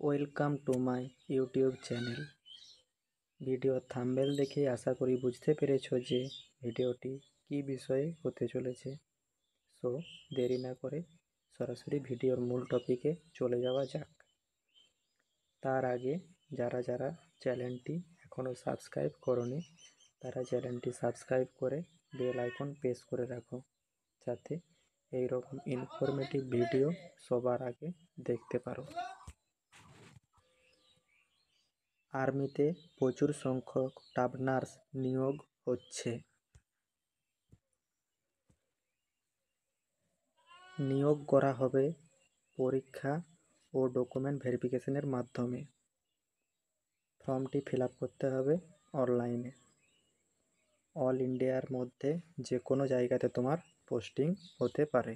Welcome to my YouTube channel. Video thumbnail দেখে আশা করি বুঝতে পেরেছো যে ভিডিওটি কী বিষয়ে হতে চলেছে। সো দেরি না করে সরাসরি ভিডিওর মূল টপিকে চলে যাওয়া যাক। তার আগে যারা যারা চ্যানেলটি এখনও সাবস্ক্রাইব করোনি তারা চ্যানেলটি সাবস্ক্রাইব করে বেল আইকন প্রেস করে রাখো, যাতে এইরকম ইনফরমেটিভ ভিডিও সবার আগে দেখতে পারো। আর্মিতে প্রচুর সংখ্যক স্টাফ নার্স নিয়োগ হচ্ছে। নিয়োগ করা হবে পরীক্ষা ও ডকুমেন্ট ভেরিফিকেশনের মাধ্যমে। ফর্মটি ফিল আপ করতে হবে অনলাইনে। অল ইন্ডিয়ার মধ্যে যে কোনো জায়গাতে তোমার পোস্টিং হতে পারে।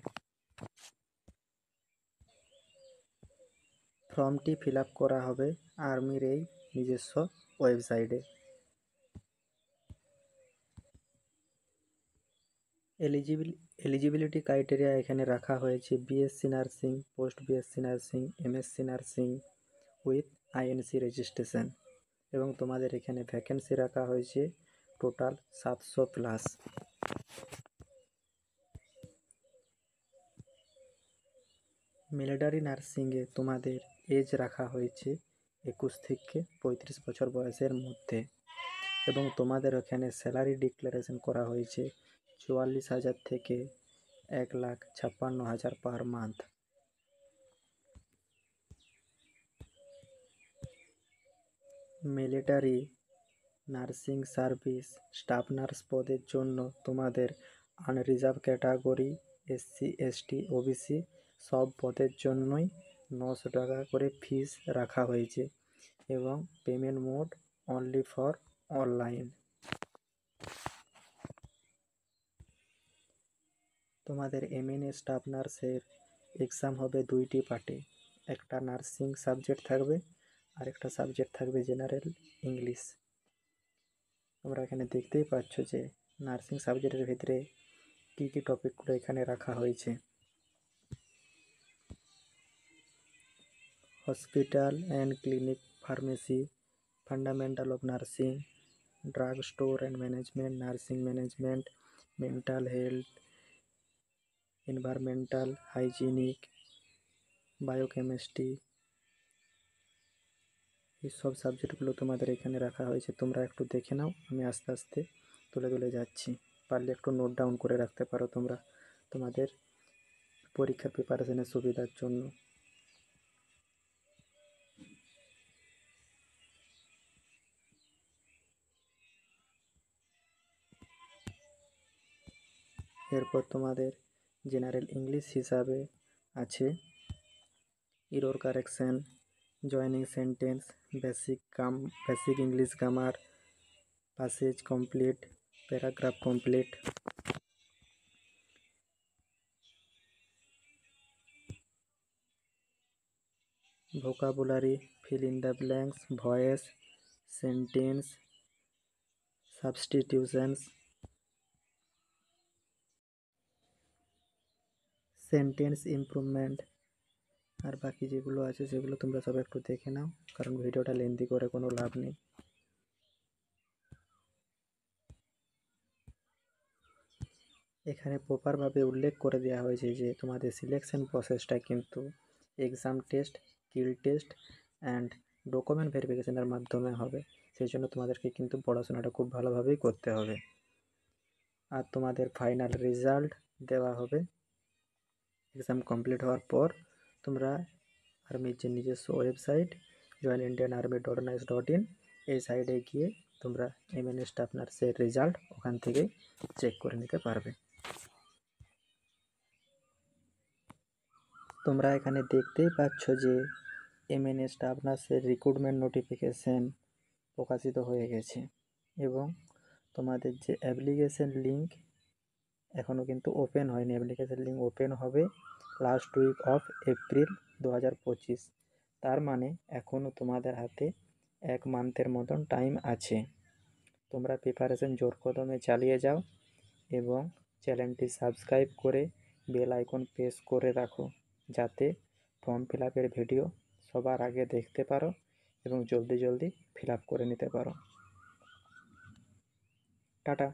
ফর্মটি ফিল আপ করা হবে আর্মির এই নিজস্ব ওয়েবসাইটে। এলিজিবিলিটি ক্রাইটেরিয়া এখানে রাখা হয়েছে BSc nursing, post BSc nursing, MSc nursing with INC registration, এবং তোমাদের এখানে ভ্যাকেন্সি রাখা হয়েছে টোটাল 700+। মিলিটারি নার্সিংয়ে তোমাদের এজ রাখা হয়েছে 21 থেকে 35 বছর বয়সের মধ্যে, এবং তোমাদের এখানে স্যালারি ডিক্লারেশন করা হয়েছে 44,000 থেকে 1,56,000 per month. Military nursing service staff nurse পদের জন্য তোমাদের unreserved category, SC, ST, OBC সব পদের জন্যই 900 টাকা করে ফিস রাখা হয়েছে, এবং payment mode only for online. তোমাদের এমএনএ স্টাফ নার্সের এক্সাম হবে 2টি পার্টে। একটা নার্সিং সাবজেক্ট থাকবে আর একটা সাবজেক্ট থাকবে জেনারেল ইংলিশ। তোমরা এখানে দেখতেই পাচ্ছ যে নার্সিং সাবজেক্টের ভিতরে কী কী টপিকগুলো এখানে রাখা হয়েছে। Hospital and clinic pharmacy, fundamental of nursing, drug store and management, nursing management, mental health, environmental hygienic, biochemistry, এইসব সাবজেক্টগুলো তোমাদের এখানে রাখা হয়েছে। তোমরা একটু দেখে নাও, আমি আস্তে আস্তে তুলে যাচ্ছি। পারলে একটু নোট ডাউন করে রাখতে পারো তোমরা তোমাদের পরীক্ষার প্রিপারেশনের সুবিধার জন্য। এরপর তোমাদের জেনারেল ইংলিশ হিসাবে আছে error correction, joining sentence, basic English grammar, passage complete, paragraph complete. Vocabulary, fill in the blanks, voice, sentence, substitutions, sentence improvement, আর বাকি যেগুলো আছে সেগুলো তোমরা সব একটু দেখে নাও, কারণ ভিডিওটা লেন্দি করে কোনো লাভ নেই। এখানে প্রপারভাবে উল্লেখ করে দেওয়া হয়েছে যে তোমাদের সিলেকশন প্রসেসটা কিন্তু exam test, skill test and document ভেরিফিকেশনের মাধ্যমে হবে। সেই জন্য তোমাদেরকে কিন্তু পড়াশোনাটা খুব ভালোভাবেই করতে হবে। আর তোমাদের ফাইনাল রেজাল্ট দেওয়া হবে এক্সাম কমপ্লিট হওয়ার পর। তোমরা আর্মির যে নিজস্ব ওয়েবসাইট joinindianarmy.nice.in এই সাইটে গিয়ে তোমরা এমএনএ স্টাফ নার্সের রেজাল্ট ওখান থেকে চেক করে নিতে পারবে। তোমরা এখানে দেখতেই পাচ্ছ যে এমএনএ স্টাফ নার্সের রিক্রুটমেন্ট নোটিফিকেশন প্রকাশিত হয়ে গেছে, এবং তোমাদের যে অ্যাপ্লিকেশন লিঙ্ক এখনও কিন্তু ওপেন হয়নি। অ্যাপ্লিকেশন লিঙ্ক ওপেন হবে লাস্ট উইক অফ এপ্রিল 2025। তার মানে এখনও তোমাদের হাতে 1 মান্থের মতন টাইম আছে। তোমরা প্রিপারেশন জোর কদমে চালিয়ে যাও, এবং চ্যানেলটি সাবস্ক্রাইব করে বেল আইকন প্রেস করে রাখো, যাতে ফর্ম ফিল আপের ভিডিও সবার আগে দেখতে পারো এবং জলদি জলদি ফিল আপ করে নিতে পারো। টাটা।